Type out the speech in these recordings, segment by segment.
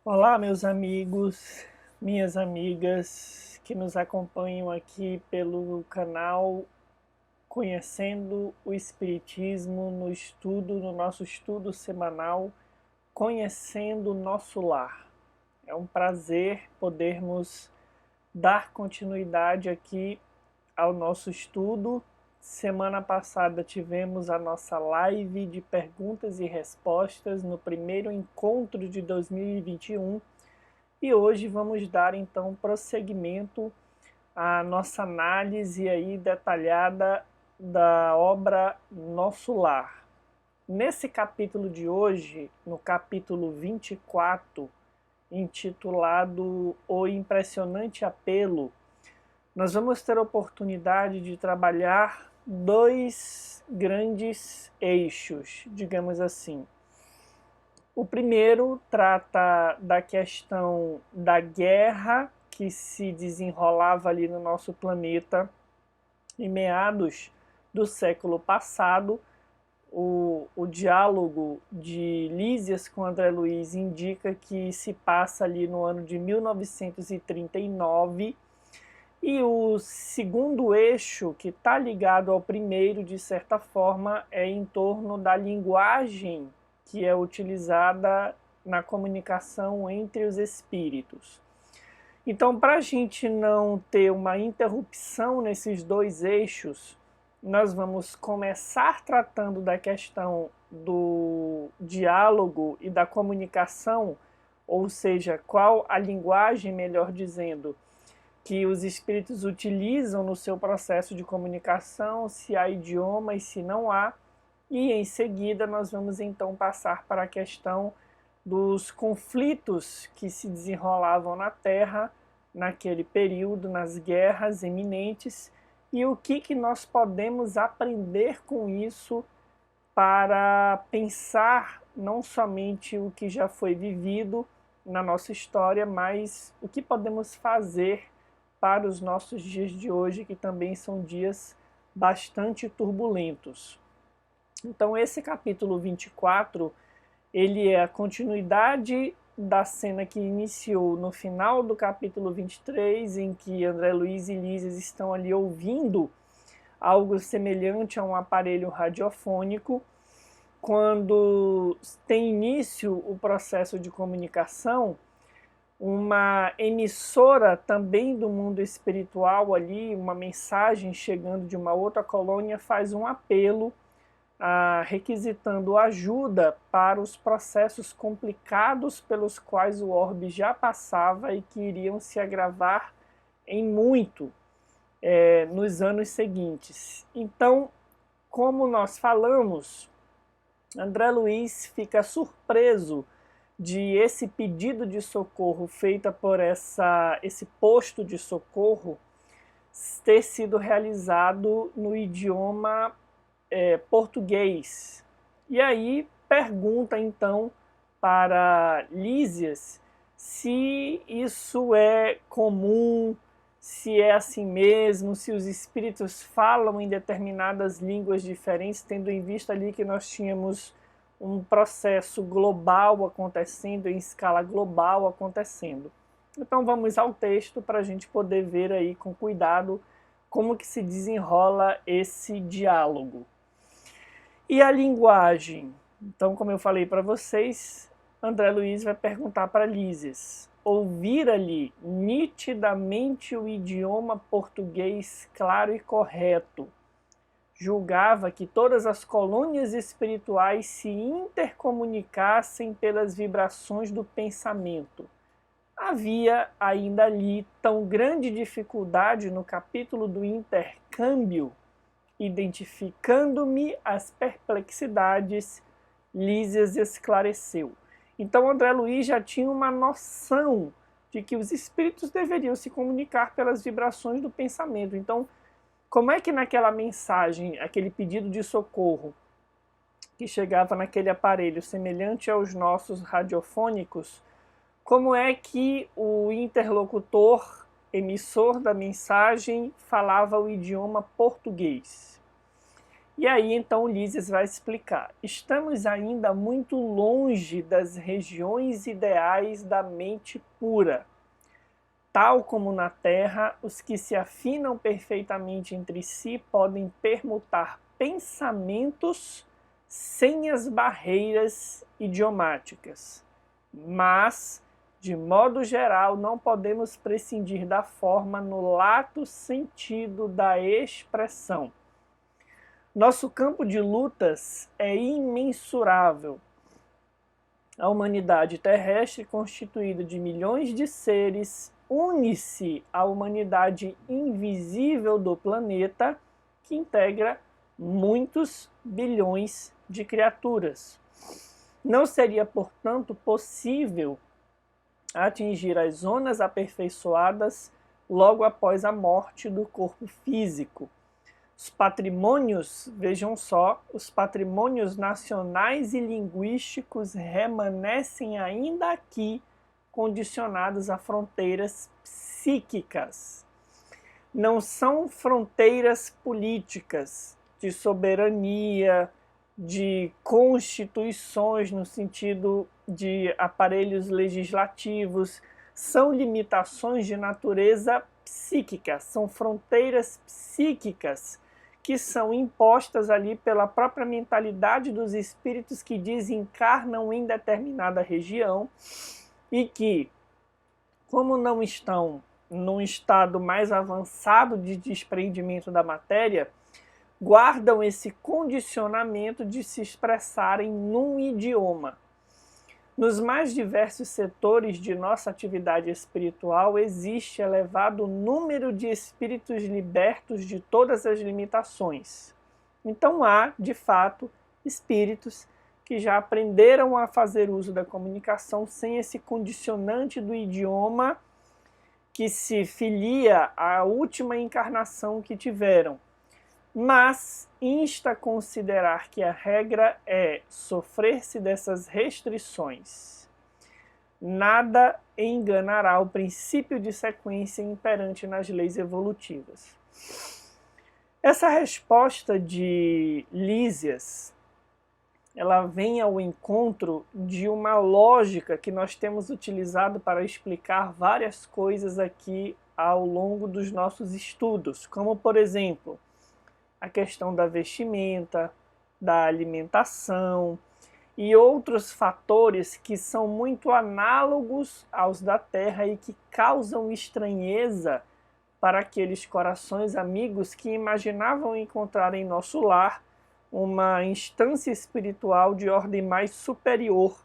Olá, meus amigos, minhas amigas que nos acompanham aqui pelo canal Conhecendo o Espiritismo no nosso estudo semanal, Conhecendo o Nosso Lar. É um prazer podermos dar continuidade aqui ao nosso estudo. Semana passada tivemos a nossa live de perguntas e respostas no primeiro encontro de 2021 e hoje vamos dar então prosseguimento à nossa análise aí detalhada da obra Nosso Lar. Nesse capítulo de hoje, no capítulo 24, intitulado O Impressionante Apelo, nós vamos ter a oportunidade de trabalhar dois grandes eixos, digamos assim. O primeiro trata da questão da guerra que se desenrolava ali no nosso planeta em meados do século passado. O diálogo de Lísias com André Luiz indica que se passa ali no ano de 1939. E o segundo eixo, que está ligado ao primeiro, de certa forma, é em torno da linguagem que é utilizada na comunicação entre os espíritos. Então, para a gente não ter uma interrupção nesses dois eixos, nós vamos começar tratando da questão do diálogo e da comunicação, ou seja, qual a linguagem, melhor dizendo, que os espíritos utilizam no seu processo de comunicação, se há idioma e se não há. E em seguida nós vamos então passar para a questão dos conflitos que se desenrolavam na Terra naquele período, nas guerras eminentes, e o que nós podemos aprender com isso para pensar não somente o que já foi vivido na nossa história, mas o que podemos fazer para os nossos dias de hoje, que também são dias bastante turbulentos. Então esse capítulo 24, ele é a continuidade da cena que iniciou no final do capítulo 23, em que André Luiz e Lísias estão ali ouvindo algo semelhante a um aparelho radiofônico. Quando tem início o processo de comunicação, uma emissora também do mundo espiritual ali, uma mensagem chegando de uma outra colônia, faz um apelo requisitando ajuda para os processos complicados pelos quais o orbe já passava e que iriam se agravar em muito nos anos seguintes. Então, como nós falamos, André Luiz fica surpreso de esse pedido de socorro feita por esse posto de socorro ter sido realizado no idioma português. E aí pergunta então para Lísias se isso é comum, se é assim mesmo, se os espíritos falam em determinadas línguas diferentes, tendo em vista ali que nós tínhamos um processo global acontecendo, em escala global acontecendo. Então vamos ao texto para a gente poder ver aí com cuidado como que se desenrola esse diálogo. E a linguagem? Então, como eu falei para vocês, André Luiz vai perguntar para Lísias. Ouvir ali nitidamente o idioma português claro e correto. Julgava que todas as colônias espirituais se intercomunicassem pelas vibrações do pensamento. Havia ainda ali tão grande dificuldade no capítulo do intercâmbio. Identificando-me as perplexidades, Lísias esclareceu. Então André Luiz já tinha uma noção de que os espíritos deveriam se comunicar pelas vibrações do pensamento. Então, como é que naquela mensagem, aquele pedido de socorro que chegava naquele aparelho semelhante aos nossos radiofônicos, como é que o interlocutor, emissor da mensagem, falava o idioma português? E aí então Lísias vai explicar: estamos ainda muito longe das regiões ideais da mente pura. Tal como na Terra, os que se afinam perfeitamente entre si podem permutar pensamentos sem as barreiras idiomáticas. Mas, de modo geral, não podemos prescindir da forma no lato sentido da expressão. Nosso campo de lutas é imensurável. A humanidade terrestre, constituída de milhões de seres, une-se à humanidade invisível do planeta, que integra muitos bilhões de criaturas. Não seria, portanto, possível atingir as zonas aperfeiçoadas logo após a morte do corpo físico. Os patrimônios, vejam só, os patrimônios nacionais e linguísticos remanescem ainda aqui, condicionados a fronteiras psíquicas. Não são fronteiras políticas, de soberania, de constituições no sentido de aparelhos legislativos, são limitações de natureza psíquica, são fronteiras psíquicas que são impostas ali pela própria mentalidade dos espíritos que desencarnam em determinada região e que, como não estão num estado mais avançado de desprendimento da matéria, guardam esse condicionamento de se expressarem num idioma. Nos mais diversos setores de nossa atividade espiritual existe elevado número de espíritos libertos de todas as limitações. Então há, de fato, espíritos que já aprenderam a fazer uso da comunicação sem esse condicionante do idioma que se filia à última encarnação que tiveram. Mas insta a considerar que a regra é sofrer-se dessas restrições. Nada enganará o princípio de sequência imperante nas leis evolutivas. Essa resposta de Lísias, ela vem ao encontro de uma lógica que nós temos utilizado para explicar várias coisas aqui ao longo dos nossos estudos, como por exemplo, a questão da vestimenta, da alimentação e outros fatores que são muito análogos aos da Terra e que causam estranheza para aqueles corações amigos que imaginavam encontrar em nosso lar uma instância espiritual de ordem mais superior,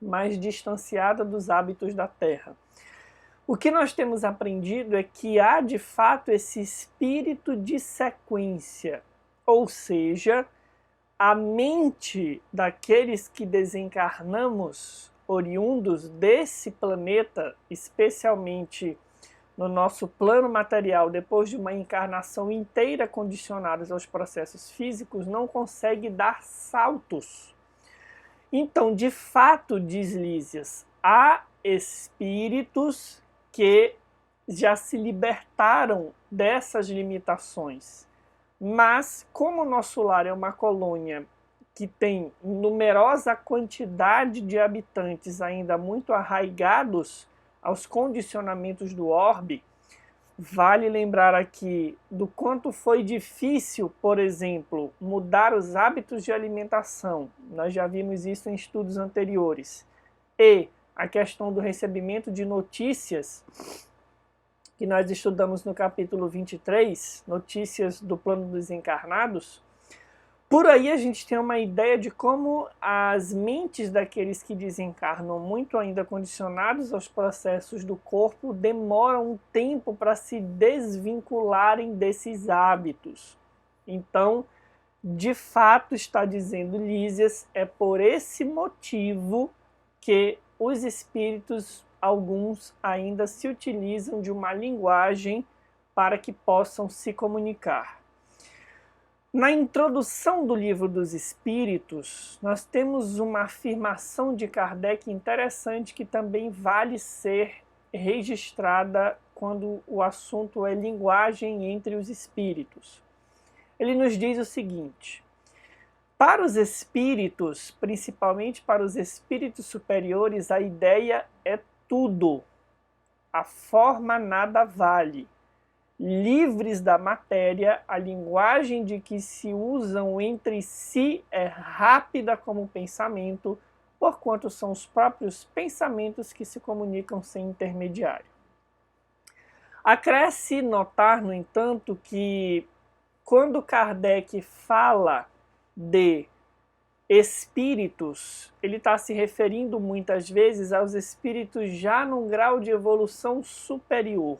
mais distanciada dos hábitos da Terra. O que nós temos aprendido é que há de fato esse espírito de sequência, ou seja, a mente daqueles que desencarnamos oriundos desse planeta, especialmente no nosso plano material, depois de uma encarnação inteira condicionados aos processos físicos, não consegue dar saltos. Então, de fato, diz Lísias, há espíritos que já se libertaram dessas limitações. Mas, como o nosso lar é uma colônia que tem numerosa quantidade de habitantes ainda muito arraigados aos condicionamentos do orbe, vale lembrar aqui do quanto foi difícil, por exemplo, mudar os hábitos de alimentação. Nós já vimos isso em estudos anteriores. E a questão do recebimento de notícias, que nós estudamos no capítulo 23, Notícias do Plano dos Encarnados. Por aí a gente tem uma ideia de como as mentes daqueles que desencarnam muito ainda condicionados aos processos do corpo demoram um tempo para se desvincularem desses hábitos. Então, de fato, está dizendo Lísias, é por esse motivo que os espíritos, alguns, ainda se utilizam de uma linguagem para que possam se comunicar. Na introdução do Livro dos Espíritos, nós temos uma afirmação de Kardec interessante que também vale ser registrada quando o assunto é linguagem entre os espíritos. Ele nos diz o seguinte: para os espíritos, principalmente para os espíritos superiores, a ideia é tudo. A forma nada vale. Livres da matéria, a linguagem de que se usam entre si é rápida como o pensamento, porquanto são os próprios pensamentos que se comunicam sem intermediário. Acresce notar, no entanto, que quando Kardec fala de espíritos, ele está se referindo muitas vezes aos espíritos já num grau de evolução superior.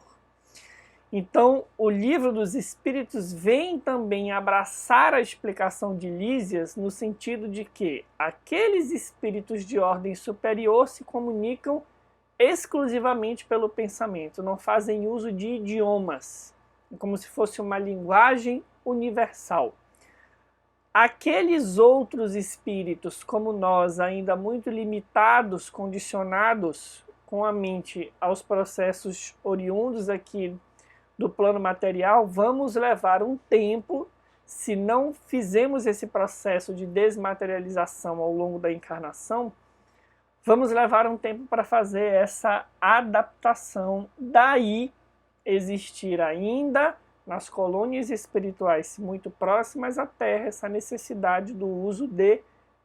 Então, o Livro dos Espíritos vem também abraçar a explicação de Lísias no sentido de que aqueles espíritos de ordem superior se comunicam exclusivamente pelo pensamento, não fazem uso de idiomas, como se fosse uma linguagem universal. Aqueles outros espíritos, como nós, ainda muito limitados, condicionados com a mente aos processos oriundos aqui do plano material, vamos levar um tempo, se não fizermos esse processo de desmaterialização ao longo da encarnação, vamos levar um tempo para fazer essa adaptação. Daí existir ainda nas colônias espirituais muito próximas à Terra essa necessidade do uso de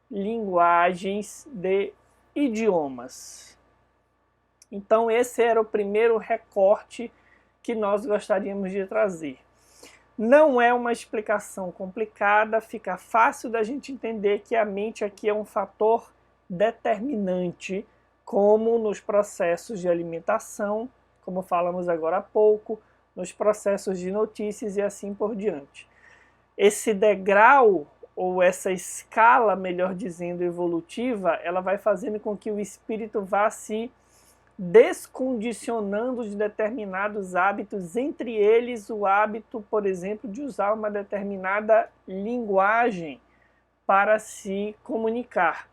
linguagens, de idiomas. Então esse era o primeiro recorte que nós gostaríamos de trazer. Não é uma explicação complicada, fica fácil da gente entender que a mente aqui é um fator determinante, como nos processos de alimentação, como falamos agora há pouco, nos processos de notícias e assim por diante. Esse degrau, ou essa escala, melhor dizendo, evolutiva, ela vai fazendo com que o espírito vá se descondicionando de determinados hábitos, entre eles o hábito, por exemplo, de usar uma determinada linguagem para se comunicar.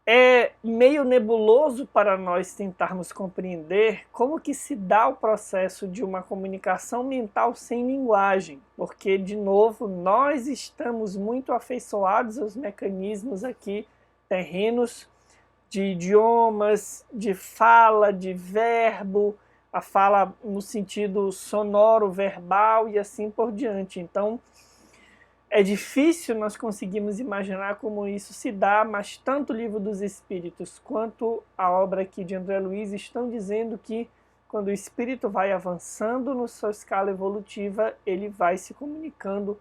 É meio nebuloso para nós tentarmos compreender como que se dá o processo de uma comunicação mental sem linguagem, porque, de novo, nós estamos muito afeiçoados aos mecanismos aqui terrenos de idiomas, de fala, de verbo, a fala no sentido sonoro, verbal e assim por diante. Então, é difícil nós conseguirmos imaginar como isso se dá, mas tanto o Livro dos Espíritos quanto a obra aqui de André Luiz estão dizendo que quando o espírito vai avançando na sua escala evolutiva, ele vai se comunicando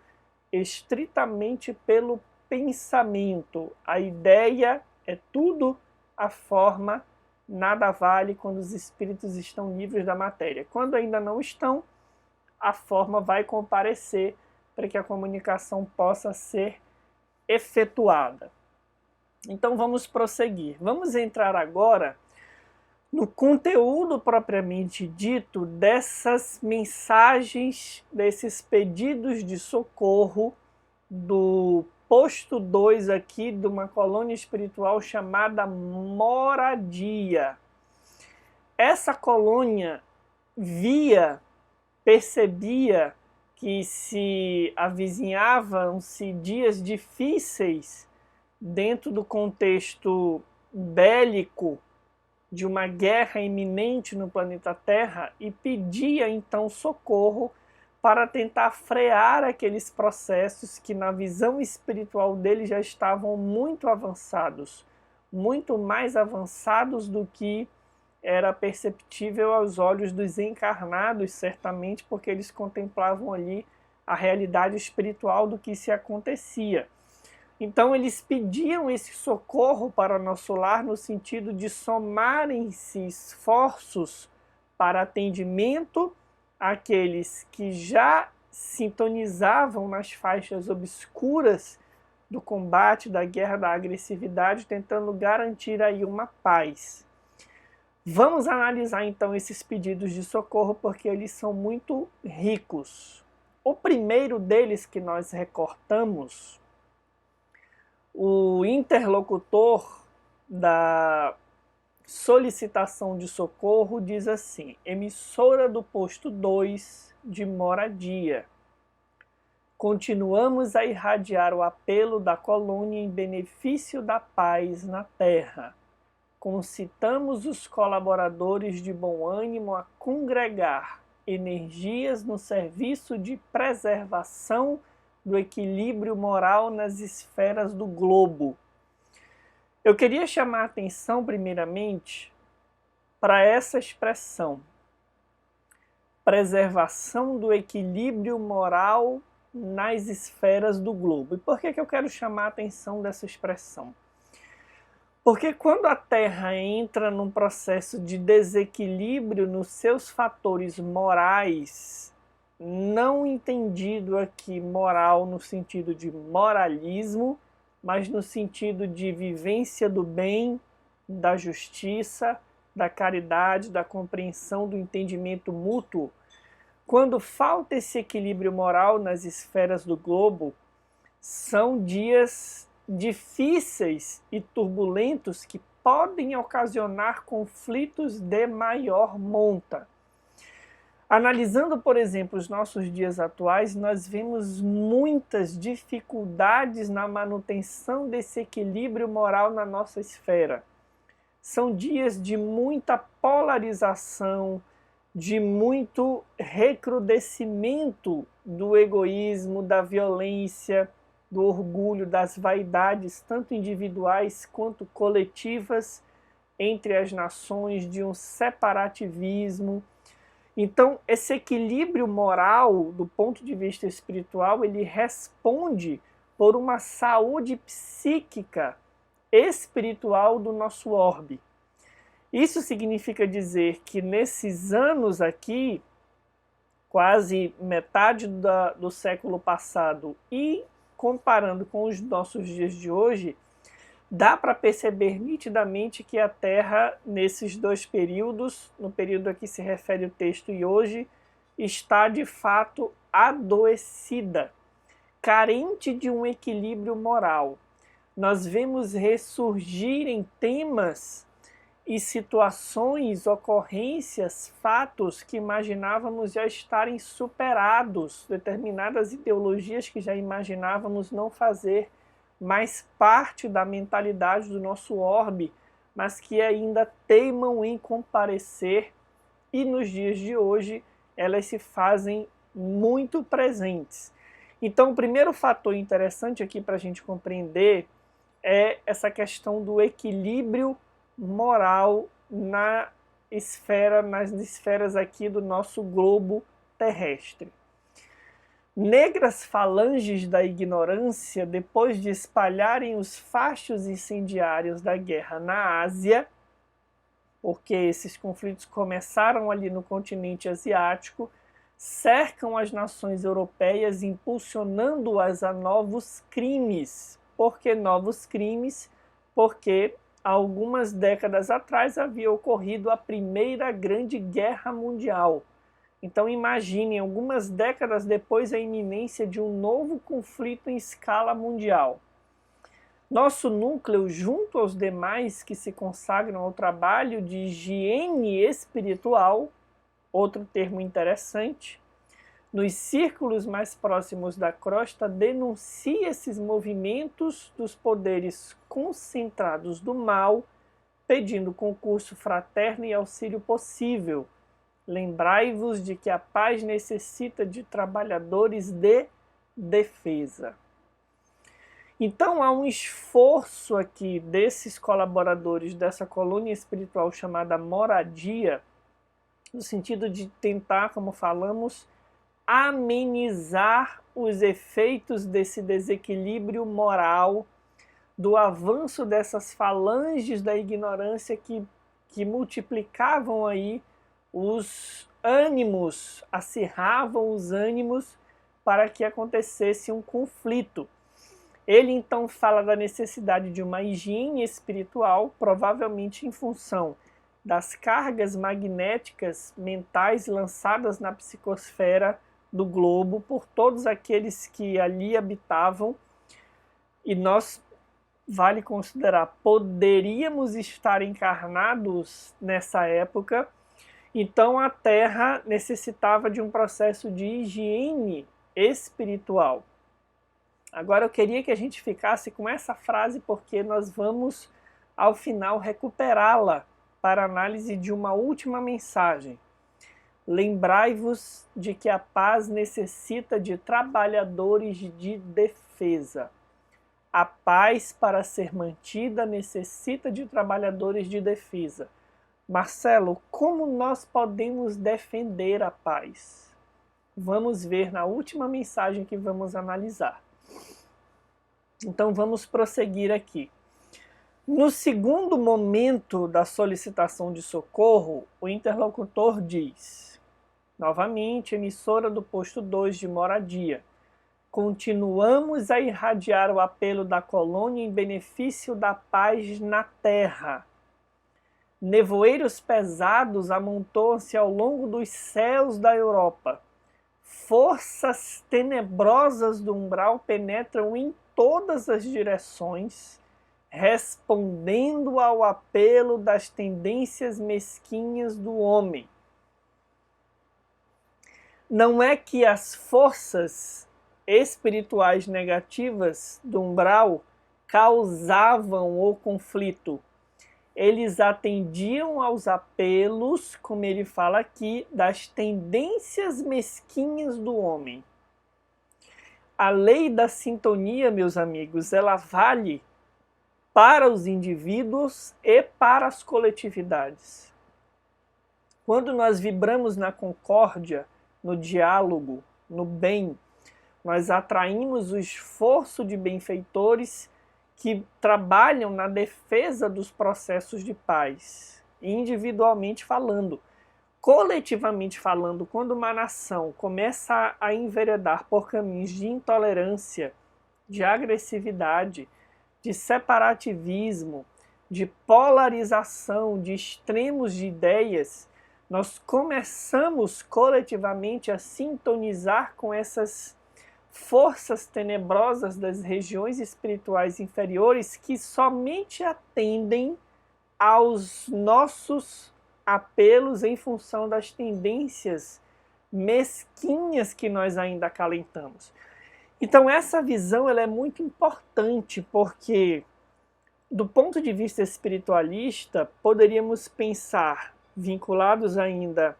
estritamente pelo pensamento. A ideia é tudo, a forma nada vale quando os espíritos estão livres da matéria. Quando ainda não estão, a forma vai comparecer para que a comunicação possa ser efetuada. Então vamos prosseguir. Vamos entrar agora no conteúdo propriamente dito dessas mensagens, desses pedidos de socorro do posto 2 aqui de uma colônia espiritual chamada Moradia. Essa colônia percebia que se avizinhavam-se dias difíceis dentro do contexto bélico de uma guerra iminente no planeta Terra e pedia então socorro para tentar frear aqueles processos que na visão espiritual dele já estavam muito avançados, muito mais avançados do que era perceptível aos olhos dos encarnados, certamente, porque eles contemplavam ali a realidade espiritual do que se acontecia. Então eles pediam esse socorro para nosso lar no sentido de somarem-se esforços para atendimento àqueles que já sintonizavam nas faixas obscuras do combate, da guerra, da agressividade, tentando garantir aí uma paz. Vamos analisar então esses pedidos de socorro porque eles são muito ricos. O primeiro deles que nós recortamos, o interlocutor da solicitação de socorro diz assim: emissora do posto 2 de Moradia, continuamos a irradiar o apelo da colônia em benefício da paz na Terra. Concitamos os colaboradores de bom ânimo a congregar energias no serviço de preservação do equilíbrio moral nas esferas do globo. Eu queria chamar a atenção, primeiramente, para essa expressão, preservação do equilíbrio moral nas esferas do globo. E por que eu quero chamar a atenção dessa expressão? Porque quando a Terra entra num processo de desequilíbrio nos seus fatores morais, não entendido aqui moral no sentido de moralismo, mas no sentido de vivência do bem, da justiça, da caridade, da compreensão, do entendimento mútuo, quando falta esse equilíbrio moral nas esferas do globo, são dias difíceis e turbulentos que podem ocasionar conflitos de maior monta. Analisando, por exemplo, os nossos dias atuais, nós vemos muitas dificuldades na manutenção desse equilíbrio moral na nossa esfera. São dias de muita polarização, de muito recrudescimento do egoísmo, da violência, do orgulho, das vaidades, tanto individuais quanto coletivas, entre as nações, de um separativismo. Então, esse equilíbrio moral, do ponto de vista espiritual, ele responde por uma saúde psíquica, espiritual do nosso orbe. Isso significa dizer que nesses anos aqui, quase metade do século passado e comparando com os nossos dias de hoje, dá para perceber nitidamente que a Terra, nesses dois períodos, no período a que se refere o texto e hoje, está de fato adoecida, carente de um equilíbrio moral. Nós vemos ressurgirem temas e situações, ocorrências, fatos que imaginávamos já estarem superados, determinadas ideologias que já imaginávamos não fazer mais parte da mentalidade do nosso orbe, mas que ainda teimam em comparecer, e nos dias de hoje elas se fazem muito presentes. Então, o primeiro fator interessante aqui para a gente compreender é essa questão do equilíbrio moral nas esferas aqui do nosso globo terrestre. Negras falanges da ignorância, depois de espalharem os fachos incendiários da guerra na Ásia, porque esses conflitos começaram ali no continente asiático, cercam as nações europeias, impulsionando-as a novos crimes. Por que novos crimes? Porque algumas décadas atrás havia ocorrido a Primeira Grande Guerra Mundial. Então imaginem, algumas décadas depois, a iminência de um novo conflito em escala mundial. Nosso núcleo, junto aos demais que se consagram ao trabalho de higiene espiritual, outro termo interessante, nos círculos mais próximos da crosta, denuncia esses movimentos dos poderes concentrados do mal, pedindo concurso fraterno e auxílio possível. Lembrai-vos de que a paz necessita de trabalhadores de defesa. Então há um esforço aqui desses colaboradores dessa colônia espiritual chamada moradia, no sentido de tentar, como falamos, amenizar os efeitos desse desequilíbrio moral, do avanço dessas falanges da ignorância que multiplicavam aí os ânimos, acirravam os ânimos para que acontecesse um conflito. Ele então fala da necessidade de uma higiene espiritual, provavelmente em função das cargas magnéticas mentais lançadas na psicosfera do globo por todos aqueles que ali habitavam, e nós, vale considerar, poderíamos estar encarnados nessa época. Então a Terra necessitava de um processo de higiene espiritual. Agora eu queria que a gente ficasse com essa frase porque nós vamos, ao final, recuperá-la para análise de uma última mensagem. Lembrai-vos de que a paz necessita de trabalhadores de defesa. A paz, para ser mantida, necessita de trabalhadores de defesa. Marcelo, como nós podemos defender a paz? Vamos ver na última mensagem que vamos analisar. Então vamos prosseguir aqui. No segundo momento da solicitação de socorro, o interlocutor diz, novamente, emissora do posto 2 de moradia, continuamos a irradiar o apelo da colônia em benefício da paz na terra. Nevoeiros pesados amontoam-se ao longo dos céus da Europa. Forças tenebrosas do umbral penetram em todas as direções, respondendo ao apelo das tendências mesquinhas do homem. Não é que as forças espirituais negativas do umbral causavam o conflito. Eles atendiam aos apelos, como ele fala aqui, das tendências mesquinhas do homem. A lei da sintonia, meus amigos, ela vale para os indivíduos e para as coletividades. Quando nós vibramos na concórdia, no diálogo, no bem, nós atraímos o esforço de benfeitores que trabalham na defesa dos processos de paz, individualmente falando. Coletivamente falando, quando uma nação começa a enveredar por caminhos de intolerância, de agressividade, de separativismo, de polarização, de extremos de ideias, nós começamos coletivamente a sintonizar com essas forças tenebrosas das regiões espirituais inferiores que somente atendem aos nossos apelos em função das tendências mesquinhas que nós ainda acalentamos. Então essa visão ela é muito importante porque, do ponto de vista espiritualista, poderíamos pensar, vinculados ainda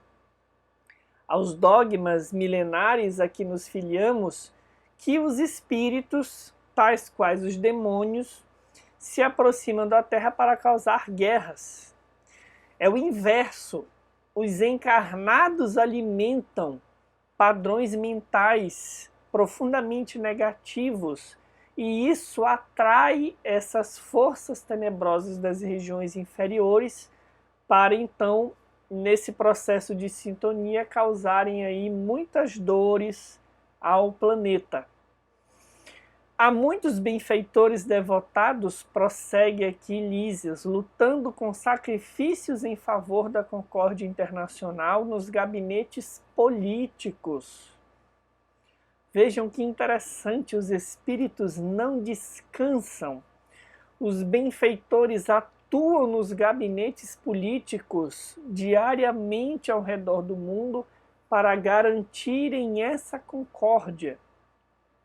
aos dogmas milenares a que nos filiamos, que os espíritos, tais quais os demônios, se aproximam da Terra para causar guerras. É o inverso. Os encarnados alimentam padrões mentais profundamente negativos e isso atrai essas forças tenebrosas das regiões inferiores para então, nesse processo de sintonia, causarem aí muitas dores ao planeta. Há muitos benfeitores devotados, prossegue aqui Lísias, lutando com sacrifícios em favor da concórdia internacional nos gabinetes políticos. Vejam que interessante, os espíritos não descansam. Os benfeitores atuam nos gabinetes políticos diariamente ao redor do mundo para garantirem essa concórdia.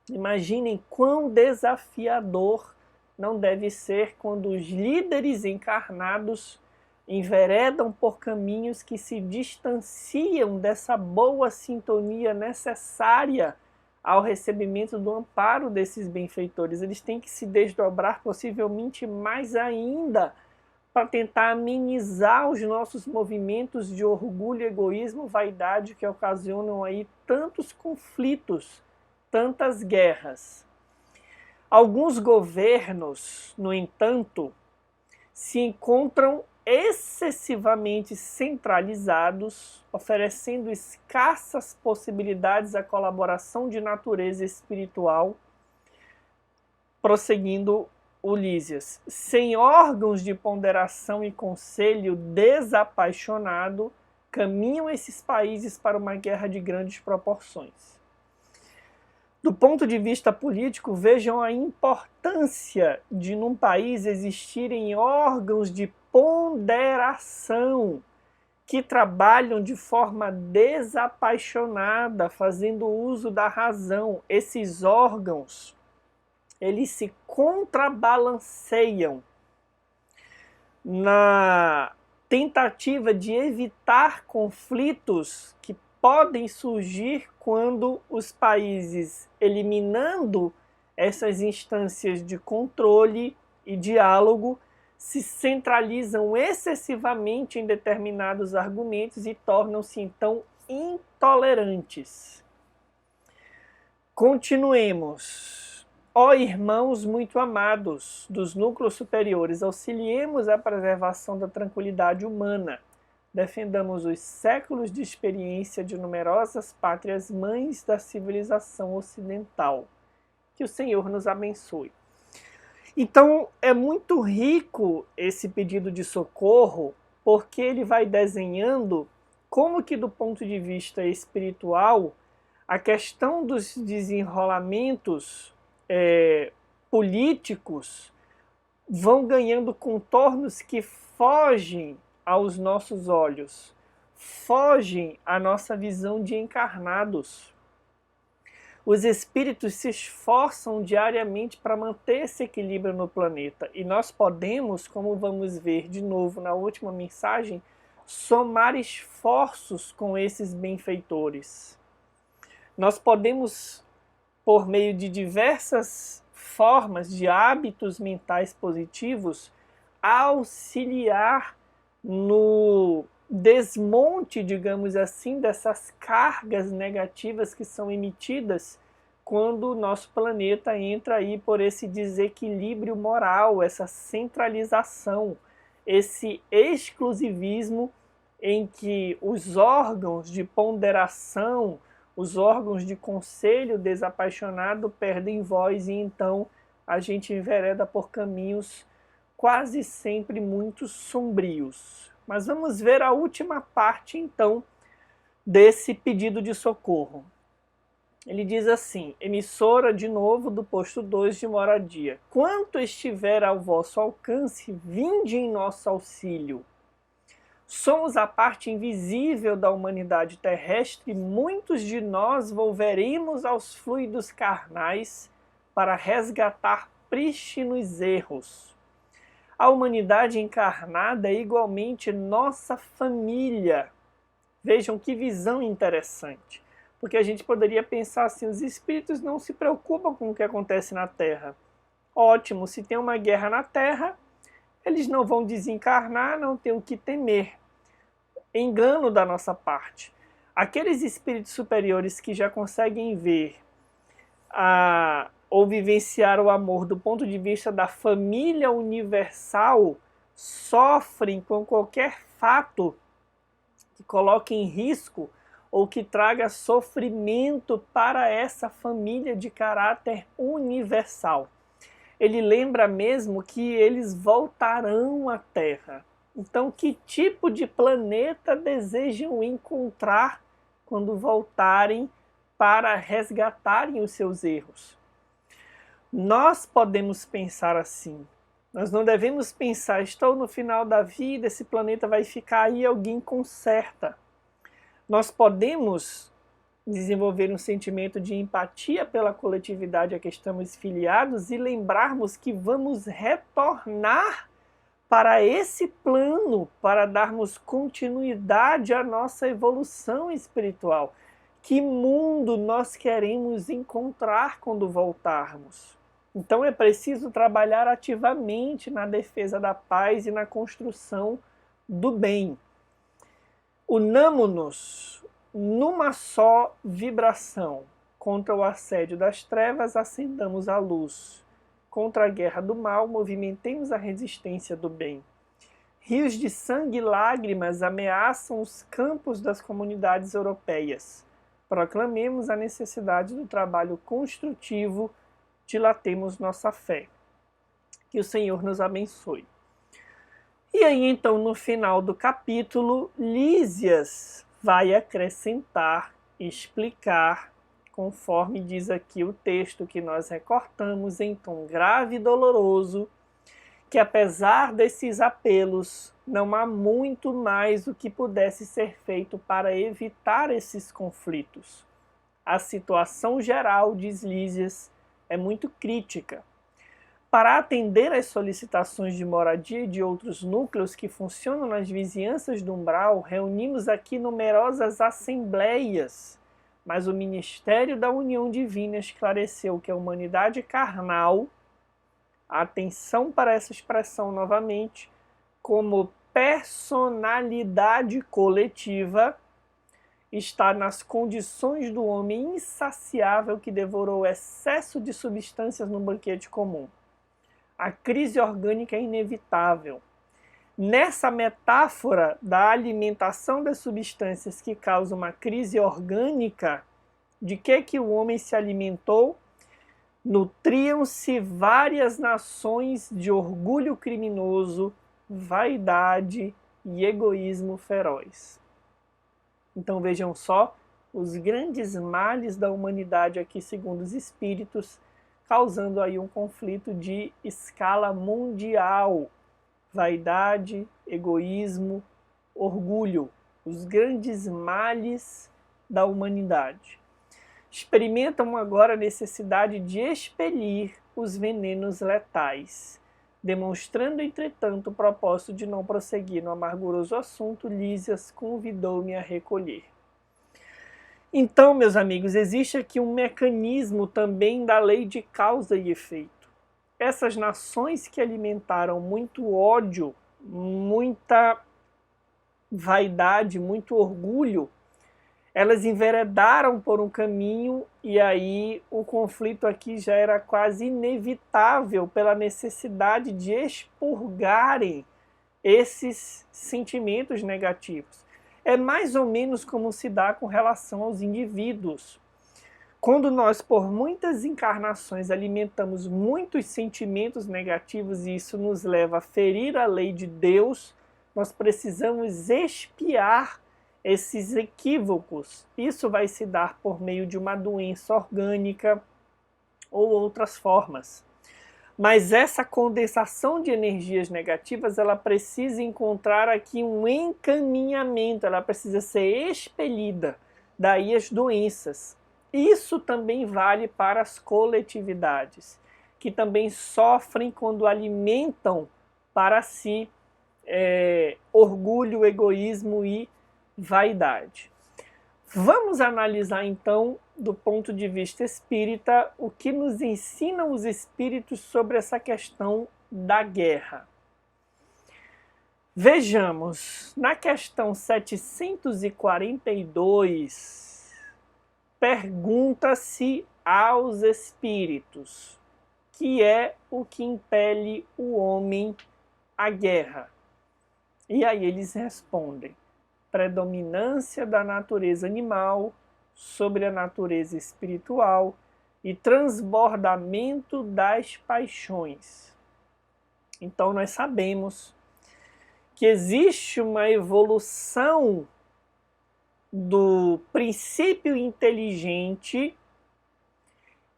Imaginem quão desafiador não deve ser quando os líderes encarnados enveredam por caminhos que se distanciam dessa boa sintonia necessária ao recebimento do amparo desses benfeitores. Eles têm que se desdobrar possivelmente mais ainda para tentar amenizar os nossos movimentos de orgulho, egoísmo, vaidade que ocasionam aí tantos conflitos, tantas guerras. Alguns governos, no entanto, se encontram excessivamente centralizados, oferecendo escassas possibilidades à colaboração de natureza espiritual. Prosseguindo Lísias, sem órgãos de ponderação e conselho desapaixonado, caminham esses países para uma guerra de grandes proporções. Do ponto de vista político, vejam a importância de num país existirem órgãos de ponderação que trabalham de forma desapaixonada, fazendo uso da razão. Esses órgãos eles se contrabalanceiam na tentativa de evitar conflitos que podem surgir quando os países, eliminando essas instâncias de controle e diálogo, se centralizam excessivamente em determinados argumentos e tornam-se então intolerantes. Continuemos. Ó irmãos muito amados dos núcleos superiores, auxiliemos a preservação da tranquilidade humana. Defendamos os séculos de experiência de numerosas pátrias mães da civilização ocidental. Que o Senhor nos abençoe. Então, é muito rico esse pedido de socorro, porque ele vai desenhando como que, do ponto de vista espiritual, a questão dos desenrolamentos políticos vão ganhando contornos que fogem aos nossos olhos, fogem à nossa visão de encarnados. Os espíritos se esforçam diariamente para manter esse equilíbrio no planeta. E nós podemos, como vamos ver de novo na última mensagem, somar esforços com esses benfeitores. Nós podemos, por meio de diversas formas de hábitos mentais positivos, auxiliar no desmonte, digamos assim, dessas cargas negativas que são emitidas quando o nosso planeta entra aí por esse desequilíbrio moral, essa centralização, esse exclusivismo em que os órgãos de ponderação, os órgãos de conselho desapaixonado perdem voz e então a gente envereda por caminhos quase sempre muito sombrios. Mas vamos ver a última parte, então, desse pedido de socorro. Ele diz assim, emissora, de novo, do posto 2 de moradia. Quanto estiver ao vosso alcance, vinde em nosso auxílio. Somos a parte invisível da humanidade terrestre e muitos de nós volveremos aos fluidos carnais para resgatar prístinos erros. A humanidade encarnada é igualmente nossa família. Vejam que visão interessante. Porque a gente poderia pensar assim, os espíritos não se preocupam com o que acontece na Terra. Ótimo, se tem uma guerra na Terra, eles não vão desencarnar, não tem o que temer. Engano da nossa parte. Aqueles espíritos superiores que já conseguem ver ou vivenciar o amor do ponto de vista da família universal, sofrem com qualquer fato que coloque em risco ou que traga sofrimento para essa família de caráter universal. Ele lembra mesmo que eles voltarão à Terra. Então, que tipo de planeta desejam encontrar quando voltarem para resgatarem os seus erros? Nós podemos pensar assim. Nós não devemos pensar, estou no final da vida, esse planeta vai ficar aí, alguém conserta. Nós podemos desenvolver um sentimento de empatia pela coletividade a que estamos filiados e lembrarmos que vamos retornar para esse plano, para darmos continuidade à nossa evolução espiritual. Que mundo nós queremos encontrar quando voltarmos? Então é preciso trabalhar ativamente na defesa da paz e na construção do bem. Unamo-nos numa só vibração. Contra o assédio das trevas, acendamos a luz. Contra a guerra do mal, movimentemos a resistência do bem. Rios de sangue e lágrimas ameaçam os campos das comunidades europeias. Proclamemos a necessidade do trabalho construtivo, dilatemos nossa fé. Que o Senhor nos abençoe. E aí, então, no final do capítulo, Lísias vai acrescentar, explicar, conforme diz aqui o texto que nós recortamos em tom grave e doloroso, que apesar desses apelos, não há muito mais o que pudesse ser feito para evitar esses conflitos. A situação geral, diz Lísias, é muito crítica. Para atender às solicitações de moradia de outros núcleos que funcionam nas vizinhanças do umbral, reunimos aqui numerosas assembleias, mas o Ministério da União Divina esclareceu que a humanidade carnal, atenção para essa expressão novamente, como personalidade coletiva, está nas condições do homem insaciável que devorou o excesso de substâncias no banquete comum. A crise orgânica é inevitável. Nessa metáfora da alimentação das substâncias que causa uma crise orgânica, de que o homem se alimentou? Nutriam-se várias nações de orgulho criminoso, vaidade e egoísmo feroz. Então vejam só os grandes males da humanidade aqui segundo os espíritos, causando aí um conflito de escala mundial. Vaidade, egoísmo, orgulho, os grandes males da humanidade. Experimentam agora a necessidade de expelir os venenos letais. Demonstrando, entretanto, o propósito de não prosseguir no amarguroso assunto, Lísias convidou-me a recolher. Então, meus amigos, existe aqui um mecanismo também da lei de causa e efeito. Essas nações que alimentaram muito ódio, muita vaidade, muito orgulho, elas enveredaram por um caminho e aí o conflito aqui já era quase inevitável pela necessidade de expurgarem esses sentimentos negativos. É mais ou menos como se dá com relação aos indivíduos. Quando nós, por muitas encarnações, alimentamos muitos sentimentos negativos e isso nos leva a ferir a lei de Deus, nós precisamos expiar esses equívocos. Isso vai se dar por meio de uma doença orgânica ou outras formas. Mas essa condensação de energias negativas, ela precisa encontrar aqui um encaminhamento, ela precisa ser expelida. Daí as doenças. Isso também vale para as coletividades, que também sofrem quando alimentam para si orgulho, egoísmo e vaidade. Vamos analisar então, do ponto de vista espírita, o que nos ensinam os espíritos sobre essa questão da guerra. Vejamos, na questão 742, pergunta-se aos espíritos, que é o que impele o homem à guerra. E aí eles respondem: predominância da natureza animal sobre a natureza espiritual e transbordamento das paixões. Então nós sabemos que existe uma evolução do princípio inteligente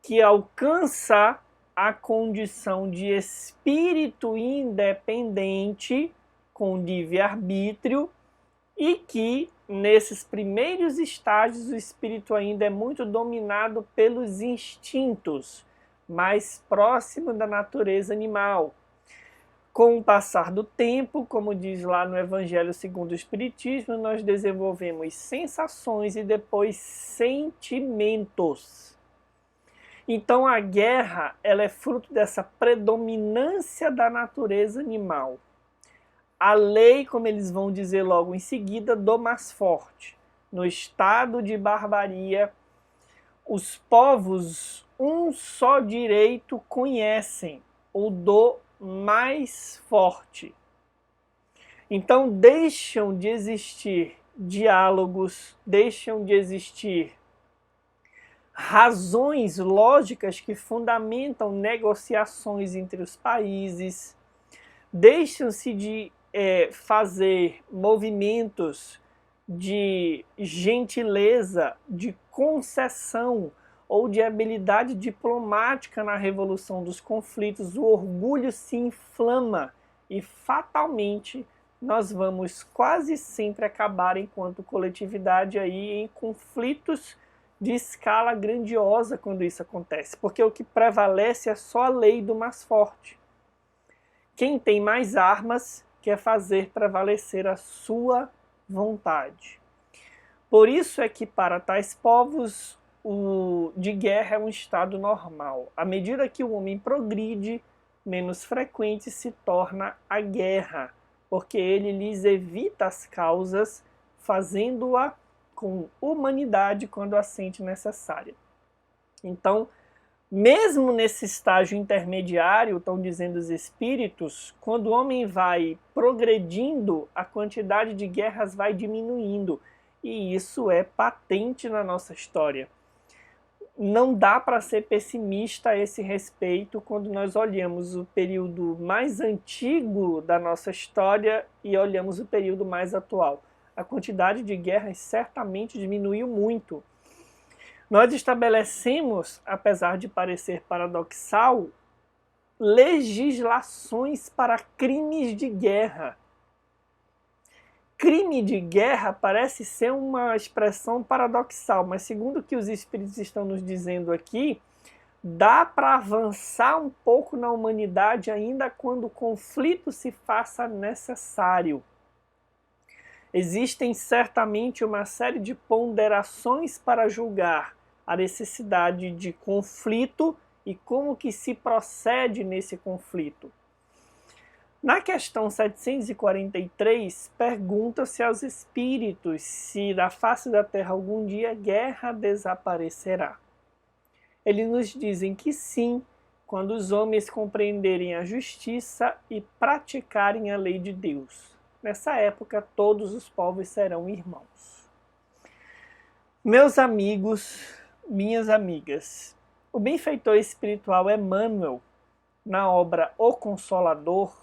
que alcança a condição de espírito independente com livre-arbítrio e que, nesses primeiros estágios, o espírito ainda é muito dominado pelos instintos, mais próximo da natureza animal. Com o passar do tempo, como diz lá no Evangelho segundo o Espiritismo, nós desenvolvemos sensações e depois sentimentos. Então a guerra, ela é fruto dessa predominância da natureza animal. A lei, como eles vão dizer logo em seguida, do mais forte. No estado de barbaria, os povos um só direito conhecem, o do mais forte. Então deixam de existir diálogos, deixam de existir razões lógicas que fundamentam negociações entre os países, deixam-se de fazer movimentos de gentileza, de concessão ou de habilidade diplomática na revolução dos conflitos. O orgulho se inflama e fatalmente nós vamos quase sempre acabar enquanto coletividade aí em conflitos de escala grandiosa quando isso acontece, porque o que prevalece é só a lei do mais forte. Quem tem mais armas quer fazer prevalecer a sua vontade. Por isso é que para tais povos o de guerra é um estado normal. À medida que o homem progride, menos frequente se torna a guerra, porque ele lhes evita as causas, fazendo-a com humanidade quando a sente necessária. Então, mesmo nesse estágio intermediário, estão dizendo os espíritos, quando o homem vai progredindo, a quantidade de guerras vai diminuindo. E isso é patente na nossa história. Não dá para ser pessimista a esse respeito quando nós olhamos o período mais antigo da nossa história e olhamos o período mais atual. A quantidade de guerras certamente diminuiu muito. Nós estabelecemos, apesar de parecer paradoxal, legislações para crimes de guerra. Crime de guerra parece ser uma expressão paradoxal, mas segundo o que os espíritos estão nos dizendo aqui, dá para avançar um pouco na humanidade ainda quando o conflito se faça necessário. Existem certamente uma série de ponderações para julgar a necessidade de conflito e como que se procede nesse conflito. Na questão 743, pergunta-se aos espíritos se da face da Terra algum dia a guerra desaparecerá. Eles nos dizem que sim, quando os homens compreenderem a justiça e praticarem a lei de Deus. Nessa época, todos os povos serão irmãos. Meus amigos, minhas amigas, o benfeitor espiritual Emmanuel, na obra O Consolador,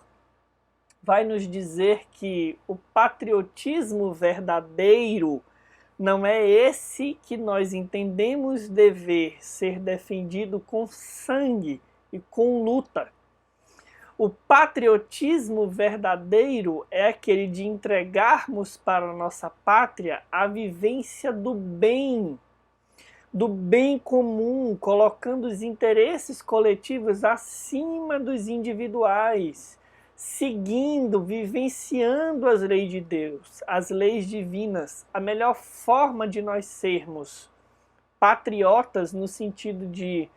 vai nos dizer que o patriotismo verdadeiro não é esse que nós entendemos dever ser defendido com sangue e com luta. O patriotismo verdadeiro é aquele de entregarmos para a nossa pátria a vivência do bem comum, colocando os interesses coletivos acima dos individuais, seguindo, vivenciando as leis de Deus, as leis divinas, a melhor forma de nós sermos patriotas no sentido de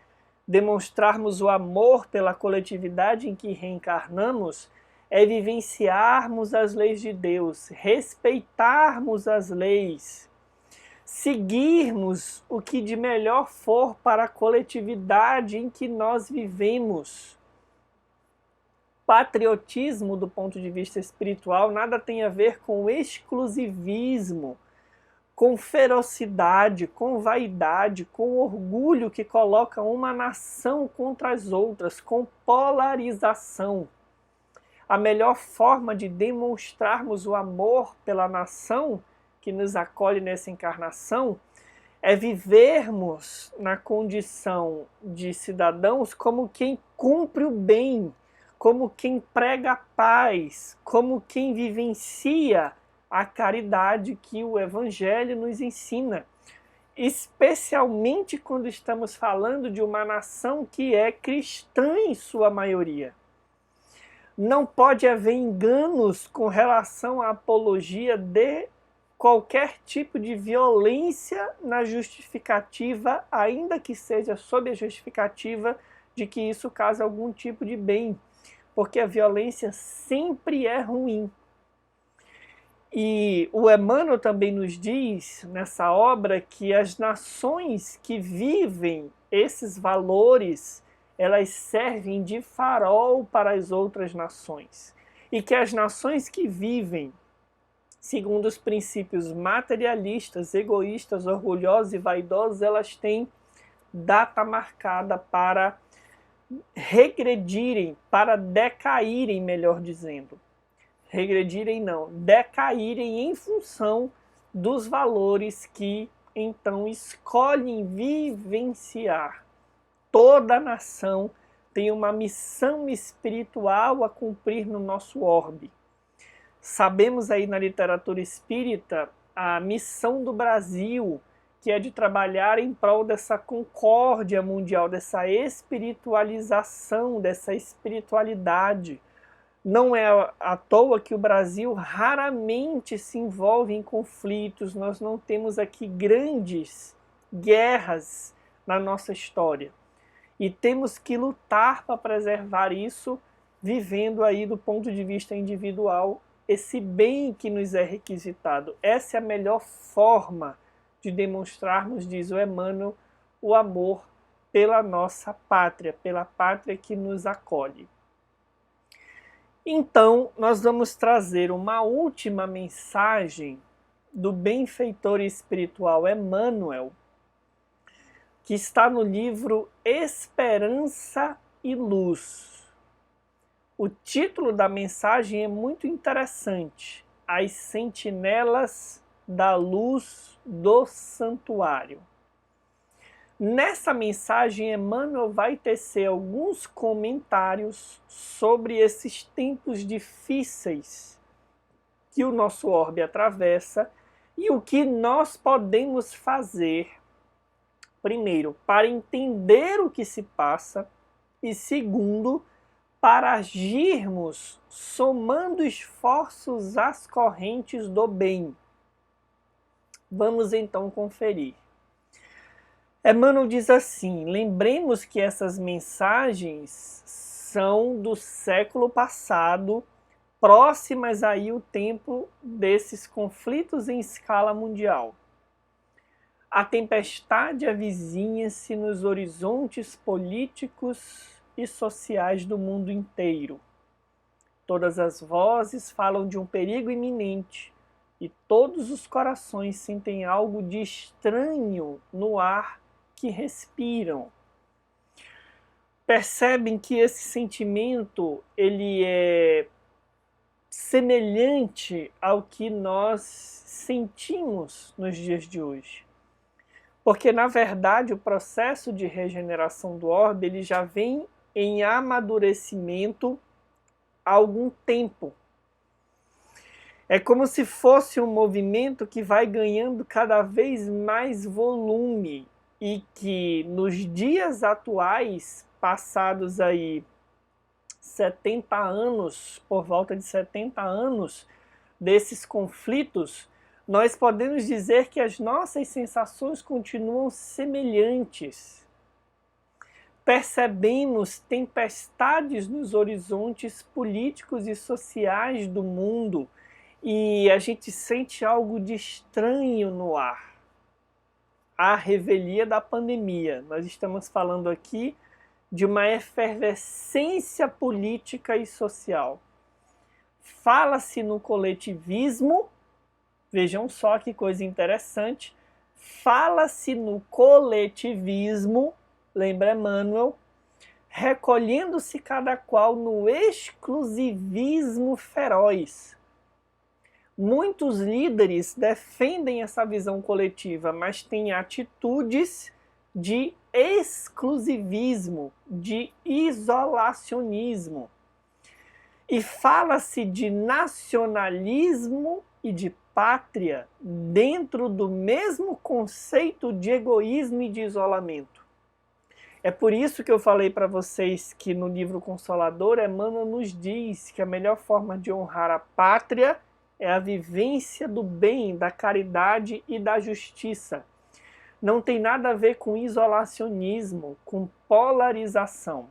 demonstrarmos o amor pela coletividade em que reencarnamos, é vivenciarmos as leis de Deus, respeitarmos as leis, seguirmos o que de melhor for para a coletividade em que nós vivemos. Patriotismo, do ponto de vista espiritual, nada tem a ver com exclusivismo, com ferocidade, com vaidade, com orgulho que coloca uma nação contra as outras, com polarização. A melhor forma de demonstrarmos o amor pela nação que nos acolhe nessa encarnação é vivermos na condição de cidadãos como quem cumpre o bem, como quem prega a paz, como quem vivencia a caridade que o Evangelho nos ensina, especialmente quando estamos falando de uma nação que é cristã em sua maioria. Não pode haver enganos com relação à apologia de qualquer tipo de violência na justificativa, ainda que seja sob a justificativa de que isso causa algum tipo de bem, porque a violência sempre é ruim. E o Emmanuel também nos diz, nessa obra, que as nações que vivem esses valores, elas servem de farol para as outras nações. E que as nações que vivem segundo os princípios materialistas, egoístas, orgulhosos e vaidosos, elas têm data marcada para regredirem, para decaírem, melhor dizendo. Regredirem não, decaírem em função dos valores que então escolhem vivenciar. Toda nação tem uma missão espiritual a cumprir no nosso orbe. Sabemos aí na literatura espírita a missão do Brasil, que é de trabalhar em prol dessa concórdia mundial, dessa espiritualização, dessa espiritualidade. Não é à toa que o Brasil raramente se envolve em conflitos, nós não temos aqui grandes guerras na nossa história. E temos que lutar para preservar isso, vivendo aí do ponto de vista individual esse bem que nos é requisitado. Essa é a melhor forma de demonstrarmos, diz o Emmanuel, o amor pela nossa pátria, pela pátria que nos acolhe. Então, nós vamos trazer uma última mensagem do benfeitor espiritual Emmanuel, que está no livro Esperança e Luz. O título da mensagem é muito interessante: As Sentinelas da Luz do Santuário. Nessa mensagem, Emmanuel vai tecer alguns comentários sobre esses tempos difíceis que o nosso orbe atravessa e o que nós podemos fazer, primeiro, para entender o que se passa e, segundo, para agirmos somando esforços às correntes do bem. Vamos então conferir. Emmanuel diz assim: lembremos que essas mensagens são do século passado, próximas aí o tempo desses conflitos em escala mundial. A tempestade avizinha-se nos horizontes políticos e sociais do mundo inteiro. Todas as vozes falam de um perigo iminente e todos os corações sentem algo de estranho no ar que respiram. Percebem que esse sentimento ele é semelhante ao que nós sentimos nos dias de hoje. Porque, na verdade, o processo de regeneração do orbe ele já vem em amadurecimento há algum tempo. É como se fosse um movimento que vai ganhando cada vez mais volume e que nos dias atuais, passados aí 70 anos, por volta de 70 anos desses conflitos, nós podemos dizer que as nossas sensações continuam semelhantes. Percebemos tempestades nos horizontes políticos e sociais do mundo e a gente sente algo de estranho no ar. A revelia da pandemia. Nós estamos falando aqui de uma efervescência política e social. Fala-se no coletivismo, vejam só que coisa interessante, fala-se no coletivismo, lembra Emmanuel, recolhendo-se cada qual no exclusivismo feroz. Muitos líderes defendem essa visão coletiva, mas têm atitudes de exclusivismo, de isolacionismo. E fala-se de nacionalismo e de pátria dentro do mesmo conceito de egoísmo e de isolamento. É por isso que eu falei para vocês que no livro Consolador, Emmanuel nos diz que a melhor forma de honrar a pátria é a vivência do bem, da caridade e da justiça. Não tem nada a ver com isolacionismo, com polarização.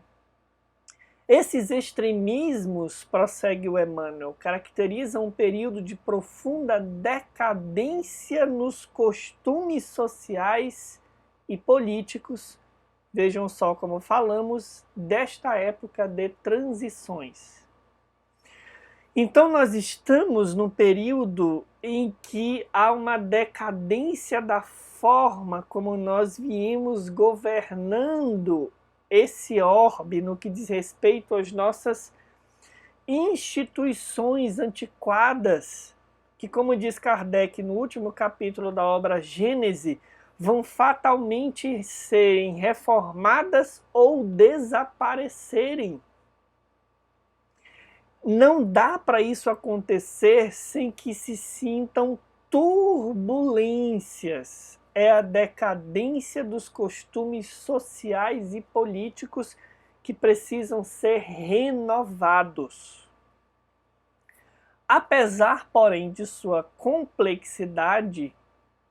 Esses extremismos, prossegue o Emmanuel, caracterizam um período de profunda decadência nos costumes sociais e políticos. Vejam só como falamos desta época de transições. Então nós estamos num período em que há uma decadência da forma como nós viemos governando esse orbe no que diz respeito às nossas instituições antiquadas, que, como diz Kardec no último capítulo da obra Gênese, vão fatalmente serem reformadas ou desaparecerem. Não dá para isso acontecer sem que se sintam turbulências. é a decadência dos costumes sociais e políticos que precisam ser renovados. Apesar, porém, de sua complexidade,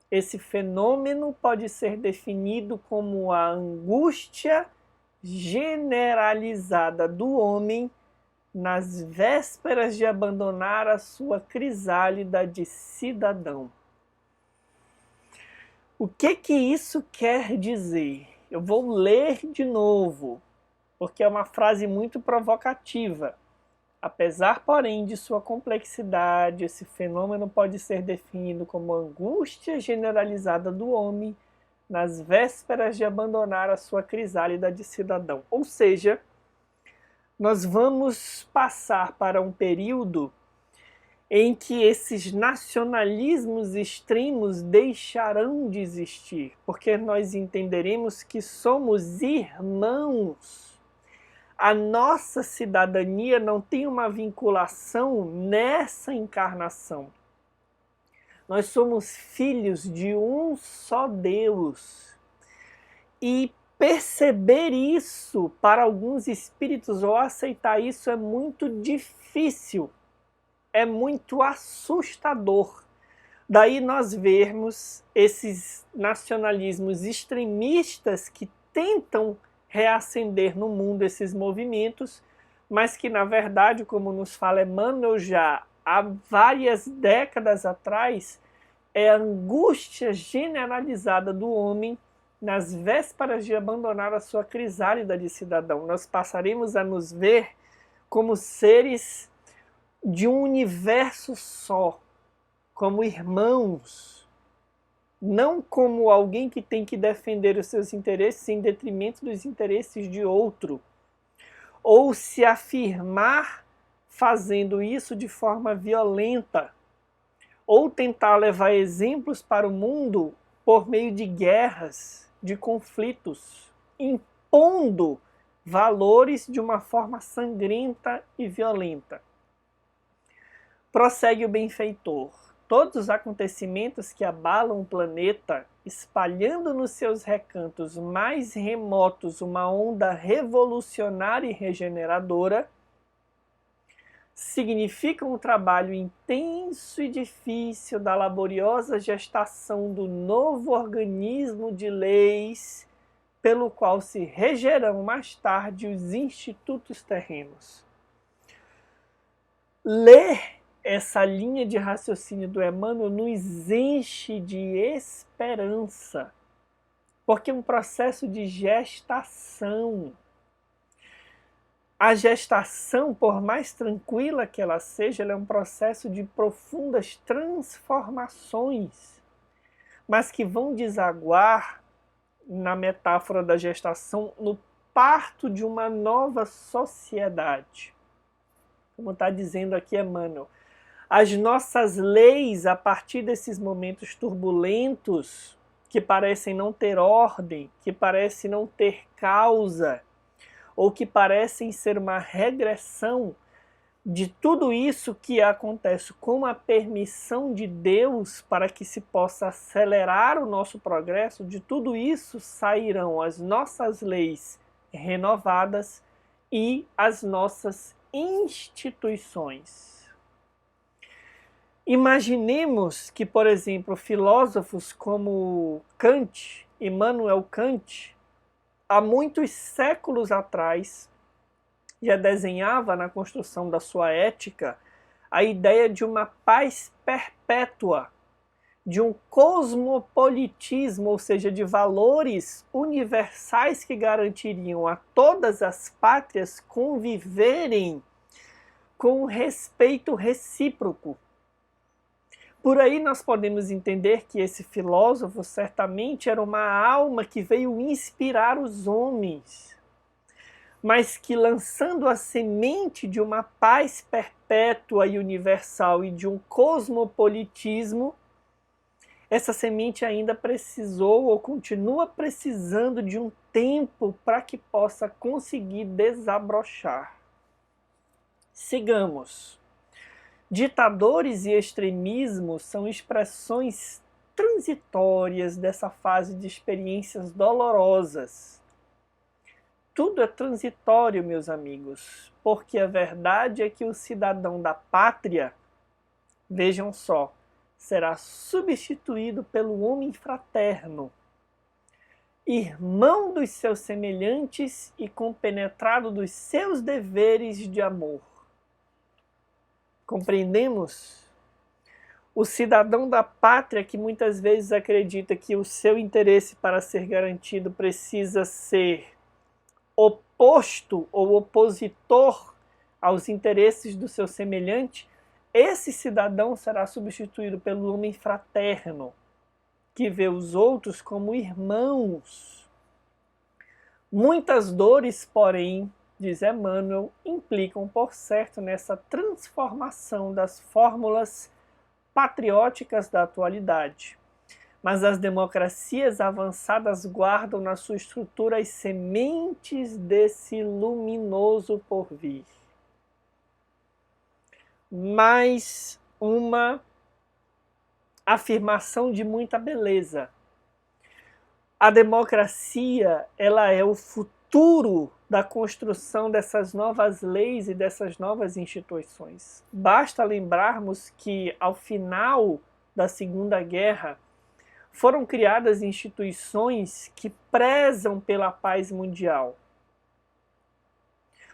esse fenômeno pode ser definido como a angústia generalizada do homem nas vésperas de abandonar a sua crisálida de cidadão. O que isso quer dizer? Eu vou ler de novo, porque é uma frase muito provocativa. Apesar, porém, de sua complexidade, esse fenômeno pode ser definido como angústia generalizada do homem nas vésperas de abandonar a sua crisálida de cidadão. Ou seja, nós vamos passar para um período em que esses nacionalismos extremos deixarão de existir, porque nós entenderemos que somos irmãos. A nossa cidadania não tem uma vinculação nessa encarnação. Nós somos filhos de um só Deus. E perceber isso para alguns espíritos ou aceitar isso é muito difícil, é muito assustador. Daí nós vermos esses nacionalismos extremistas que tentam reacender no mundo esses movimentos, mas que na verdade, como nos fala Emmanuel já há várias décadas atrás, é a angústia generalizada do homem nas vésperas de abandonar a sua crisálida de cidadão. Nós passaremos a nos ver como seres de um universo só, como irmãos, não como alguém que tem que defender os seus interesses em detrimento dos interesses de outro, ou se afirmar fazendo isso de forma violenta, ou tentar levar exemplos para o mundo por meio de guerras, de conflitos, impondo valores de uma forma sangrenta e violenta. Prossegue o benfeitor. Todos os acontecimentos que abalam o planeta, espalhando nos seus recantos mais remotos uma onda revolucionária e regeneradora, significam o trabalho intenso e difícil da laboriosa gestação do novo organismo de leis, pelo qual se regerão mais tarde os institutos terrenos. Ler essa linha de raciocínio do Emmanuel nos enche de esperança, porque é um processo de gestação. A gestação, por mais tranquila que ela seja, ela é um processo de profundas transformações, mas que vão desaguar, na metáfora da gestação, no parto de uma nova sociedade. Como está dizendo aqui Emmanuel, as nossas leis, a partir desses momentos turbulentos, que parecem não ter ordem, que parecem não ter causa, ou que parecem ser uma regressão de tudo isso que acontece com a permissão de Deus para que se possa acelerar o nosso progresso, de tudo isso sairão as nossas leis renovadas e as nossas instituições. Imaginemos que, por exemplo, filósofos como Kant, Immanuel Kant, há muitos séculos atrás, já desenhava na construção da sua ética a ideia de uma paz perpétua, de um cosmopolitismo, ou seja, de valores universais que garantiriam a todas as pátrias conviverem com respeito recíproco. Por aí nós podemos entender que esse filósofo certamente era uma alma que veio inspirar os homens, mas que, lançando a semente de uma paz perpétua e universal e de um cosmopolitismo, essa semente ainda precisou ou continua precisando de um tempo para que possa conseguir desabrochar. Sigamos. Ditadores e extremismos são expressões transitórias dessa fase de experiências dolorosas. Tudo é transitório, meus amigos, porque a verdade é que o cidadão da pátria, vejam só, será substituído pelo homem fraterno, irmão dos seus semelhantes e compenetrado dos seus deveres de amor. Compreendemos? O cidadão da pátria que muitas vezes acredita que o seu interesse para ser garantido precisa ser oposto ou opositor aos interesses do seu semelhante, esse cidadão será substituído pelo homem fraterno, que vê os outros como irmãos. Muitas dores, porém, diz Emmanuel, implicam, por certo, nessa transformação das fórmulas patrióticas da atualidade. Mas as democracias avançadas guardam na sua estrutura as sementes desse luminoso porvir. Mais uma afirmação de muita beleza. A democracia, ela é o futuro da construção dessas novas leis e dessas novas instituições. Basta lembrarmos que, ao final da Segunda Guerra, foram criadas instituições que prezam pela paz mundial.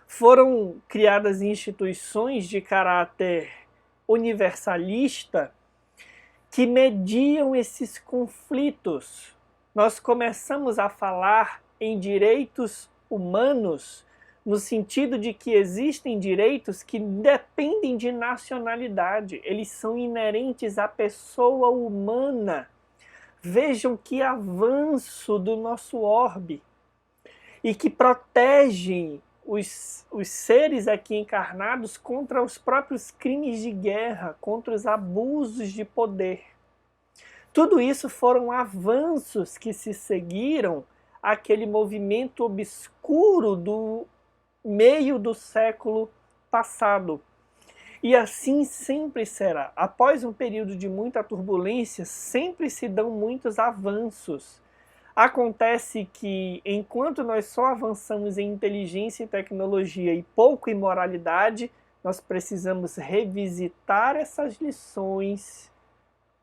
Foram criadas instituições de caráter universalista que mediam esses conflitos. Nós começamos a falar em direitos humanos no sentido de que existem direitos que dependem de nacionalidade, eles são inerentes à pessoa humana. Vejam que avanço do nosso orbe e que protegem os seres aqui encarnados contra os próprios crimes de guerra, contra os abusos de poder. Tudo isso foram avanços que se seguiram àquele movimento obscuro do meio do século passado. E assim sempre será. Após um período de muita turbulência, sempre se dão muitos avanços. Acontece que, enquanto nós só avançamos em inteligência e tecnologia e pouco em moralidade, nós precisamos revisitar essas lições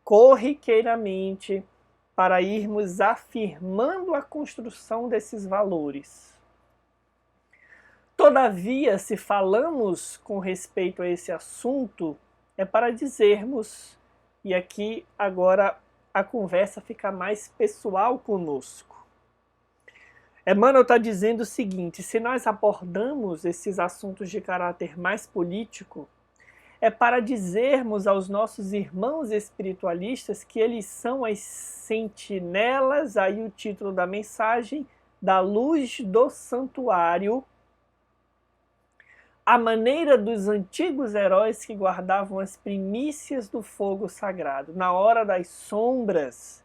corriqueiramente para irmos afirmando a construção desses valores. Todavia, se falamos com respeito a esse assunto, é para dizermos, e aqui agora a conversa fica mais pessoal conosco. Emmanuel está dizendo o seguinte: se nós abordamos esses assuntos de caráter mais político, é para dizermos aos nossos irmãos espiritualistas que eles são as sentinelas, aí o título da mensagem, da luz do santuário, à maneira dos antigos heróis que guardavam as primícias do fogo sagrado. Na hora das sombras,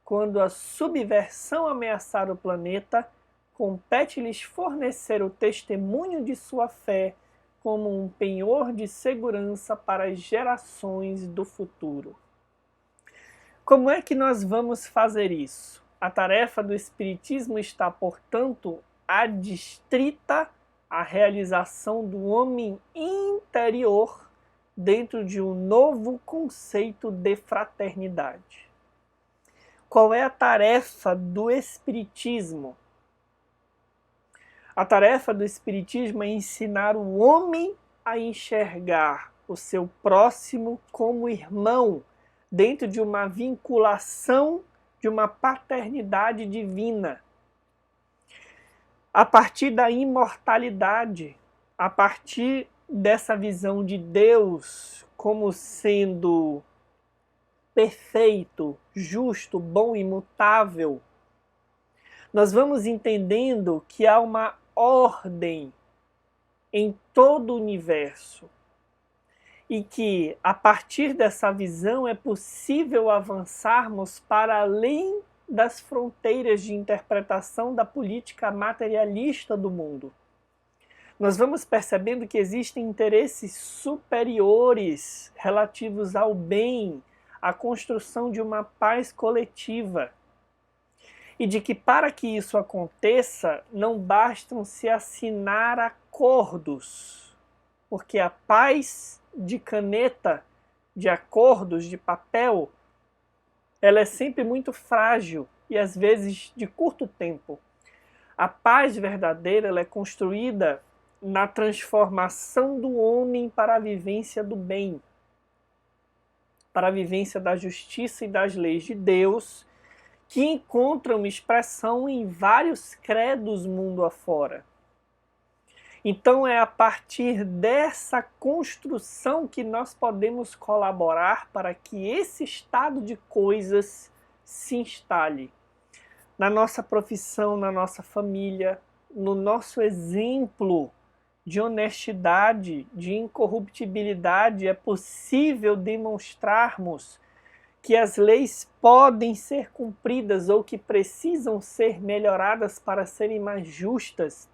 quando a subversão ameaçar o planeta, compete-lhes fornecer o testemunho de sua fé como um penhor de segurança para as gerações do futuro. Como é que nós vamos fazer isso? A tarefa do Espiritismo está, portanto, adstrita à realização do homem interior dentro de um novo conceito de fraternidade. Qual é a tarefa do Espiritismo? A tarefa do Espiritismo é ensinar o homem a enxergar o seu próximo como irmão, dentro de uma vinculação de uma paternidade divina. A partir da imortalidade, a partir dessa visão de Deus como sendo perfeito, justo, bom, imutável, nós vamos entendendo que há uma ordem em todo o universo e que, a partir dessa visão, é possível avançarmos para além das fronteiras de interpretação da política materialista do mundo. Nós vamos percebendo que existem interesses superiores relativos ao bem, a construção de uma paz coletiva. E de que para que isso aconteça, não bastam se assinar acordos, porque a paz de caneta, de acordos, de papel, ela é sempre muito frágil e às vezes de curto tempo. A paz verdadeira ela é construída na transformação do homem para a vivência do bem, para a vivência da justiça e das leis de Deus, que encontram expressão em vários credos mundo afora. Então é a partir dessa construção que nós podemos colaborar para que esse estado de coisas se instale na nossa profissão, na nossa família, no nosso exemplo de honestidade, de incorruptibilidade. É possível demonstrarmos que as leis podem ser cumpridas ou que precisam ser melhoradas para serem mais justas,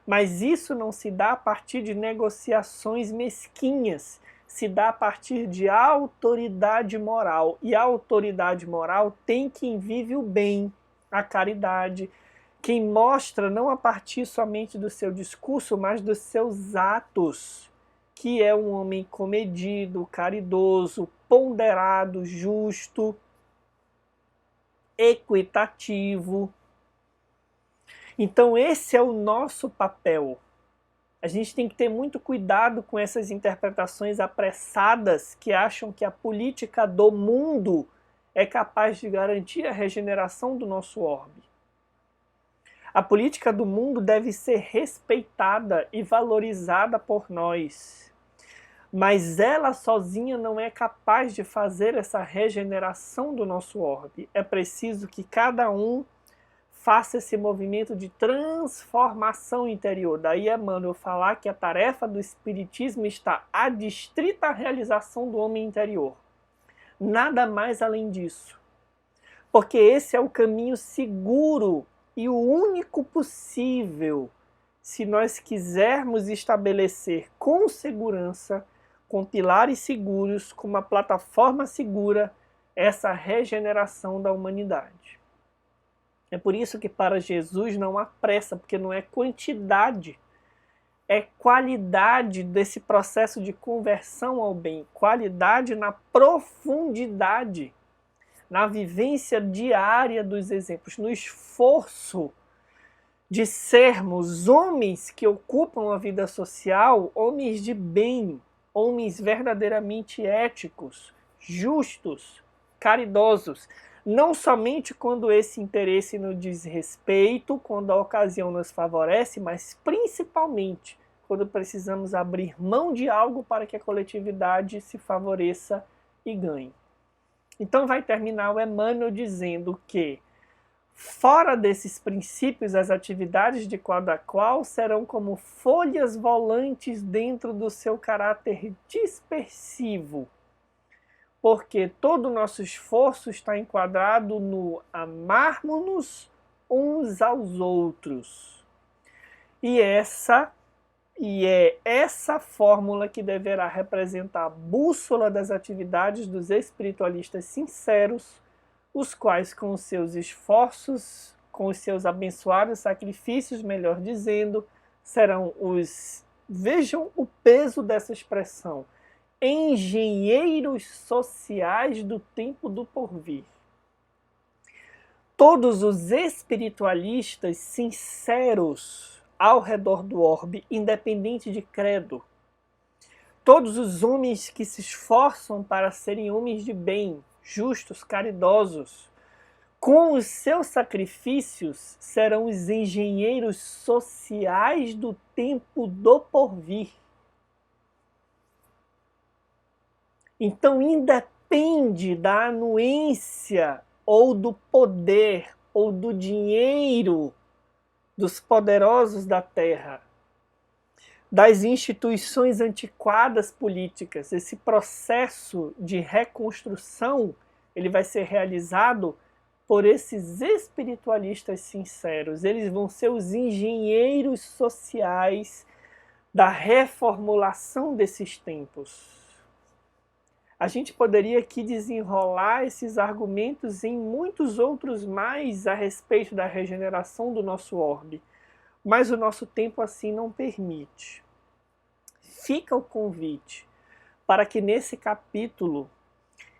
mas isso não se dá a partir de negociações mesquinhas, se dá a partir de autoridade moral. E a autoridade moral tem quem vive o bem, a caridade, quem mostra não a partir somente do seu discurso, mas dos seus atos, que é um homem comedido, caridoso, ponderado, justo, equitativo. Então esse é o nosso papel. A gente tem que ter muito cuidado com essas interpretações apressadas que acham que a política do mundo é capaz de garantir a regeneração do nosso orbe. A política do mundo deve ser respeitada e valorizada por nós, mas ela sozinha não é capaz de fazer essa regeneração do nosso orbe. É preciso que cada um faça esse movimento de transformação interior. Daí Emmanuel falar que a tarefa do Espiritismo está adstrita à realização do homem interior. Nada mais além disso. Porque esse é o caminho seguro e o único possível se nós quisermos estabelecer com segurança, com pilares seguros, com uma plataforma segura, essa regeneração da humanidade. É por isso que para Jesus não há pressa, porque não é quantidade, é qualidade desse processo de conversão ao bem, qualidade na profundidade, na vivência diária dos exemplos, no esforço de sermos homens que ocupam a vida social, homens de bem, homens verdadeiramente éticos, justos, caridosos, não somente quando esse interesse nos diz respeito, quando a ocasião nos favorece, mas principalmente quando precisamos abrir mão de algo para que a coletividade se favoreça e ganhe. Então vai terminar o Emmanuel dizendo que, fora desses princípios, as atividades de cada qual serão como folhas volantes dentro do seu caráter dispersivo, porque todo o nosso esforço está enquadrado no amarmos-nos uns aos outros. E é essa fórmula que deverá representar a bússola das atividades dos espiritualistas sinceros, os quais com os seus esforços, com os seus abençoados sacrifícios, melhor dizendo, serão os, vejam o peso dessa expressão, engenheiros sociais do tempo do porvir. Todos os espiritualistas sinceros ao redor do orbe, independente de credo, todos os homens que se esforçam para serem homens de bem, justos, caridosos, com os seus sacrifícios serão os engenheiros sociais do tempo do porvir. Então independe da anuência ou do poder ou do dinheiro dos poderosos da terra, das instituições antiquadas políticas. Esse processo de reconstrução ele vai ser realizado por esses espiritualistas sinceros. Eles vão ser os engenheiros sociais da reformulação desses tempos. A gente poderia aqui desenrolar esses argumentos em muitos outros mais a respeito da regeneração do nosso orbe, mas o nosso tempo assim não permite. Fica o convite para que nesse capítulo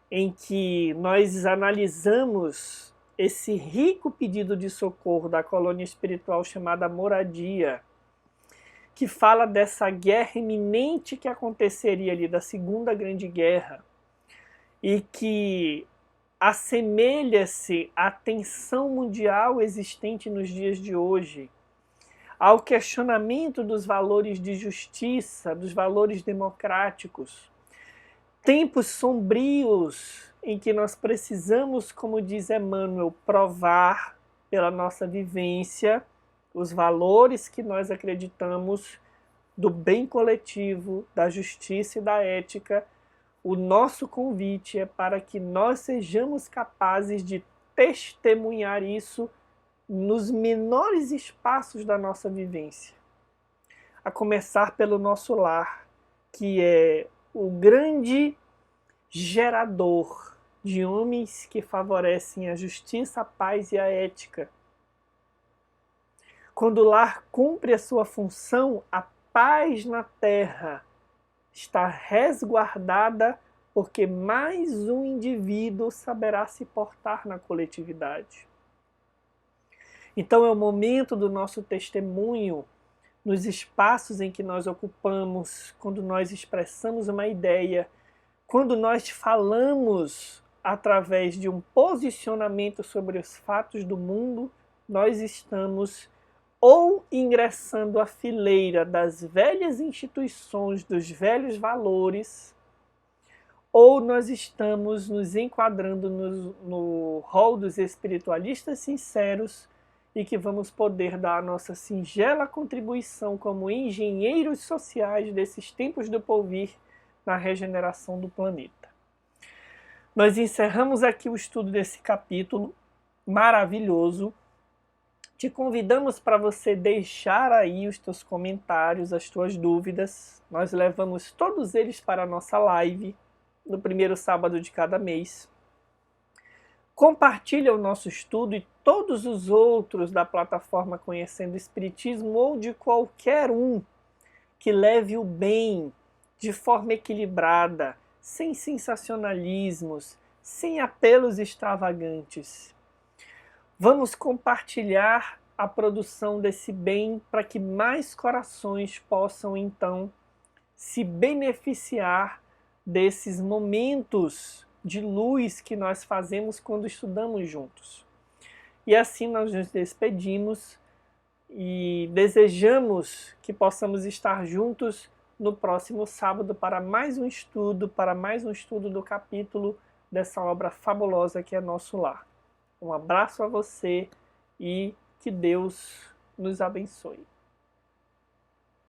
em que nós analisamos esse rico pedido de socorro da colônia espiritual chamada Moradia, que fala dessa guerra iminente que aconteceria ali, da Segunda Grande Guerra, e que assemelha-se à tensão mundial existente nos dias de hoje, ao questionamento dos valores de justiça, dos valores democráticos, tempos sombrios em que nós precisamos, como diz Emmanuel, provar pela nossa vivência os valores que nós acreditamos do bem coletivo, da justiça e da ética. O nosso convite é para que nós sejamos capazes de testemunhar isso nos menores espaços da nossa vivência. A começar pelo nosso lar, que é o grande gerador de homens que favorecem a justiça, a paz e a ética. Quando o lar cumpre a sua função, a paz na terra está resguardada, porque mais um indivíduo saberá se portar na coletividade. Então é o momento do nosso testemunho nos espaços em que nós ocupamos, quando nós expressamos uma ideia, quando nós falamos através de um posicionamento sobre os fatos do mundo, nós estamos ou ingressando à fileira das velhas instituições, dos velhos valores, ou nós estamos nos enquadrando no rol dos espiritualistas sinceros e que vamos poder dar a nossa singela contribuição como engenheiros sociais desses tempos do porvir na regeneração do planeta. Nós encerramos aqui o estudo desse capítulo maravilhoso. Te convidamos para você deixar aí os teus comentários, as tuas dúvidas. Nós levamos todos eles para a nossa live no primeiro sábado de cada mês. Compartilha o nosso estudo e todos os outros da plataforma Conhecendo o Espiritismo ou de qualquer um que leve o bem de forma equilibrada, sem sensacionalismos, sem apelos extravagantes. Vamos compartilhar a produção desse bem para que mais corações possam, então, se beneficiar desses momentos de luz que nós fazemos quando estudamos juntos. E assim nós nos despedimos e desejamos que possamos estar juntos no próximo sábado para mais um estudo do capítulo dessa obra fabulosa que é Nosso Lar. Um abraço a você e que Deus nos abençoe.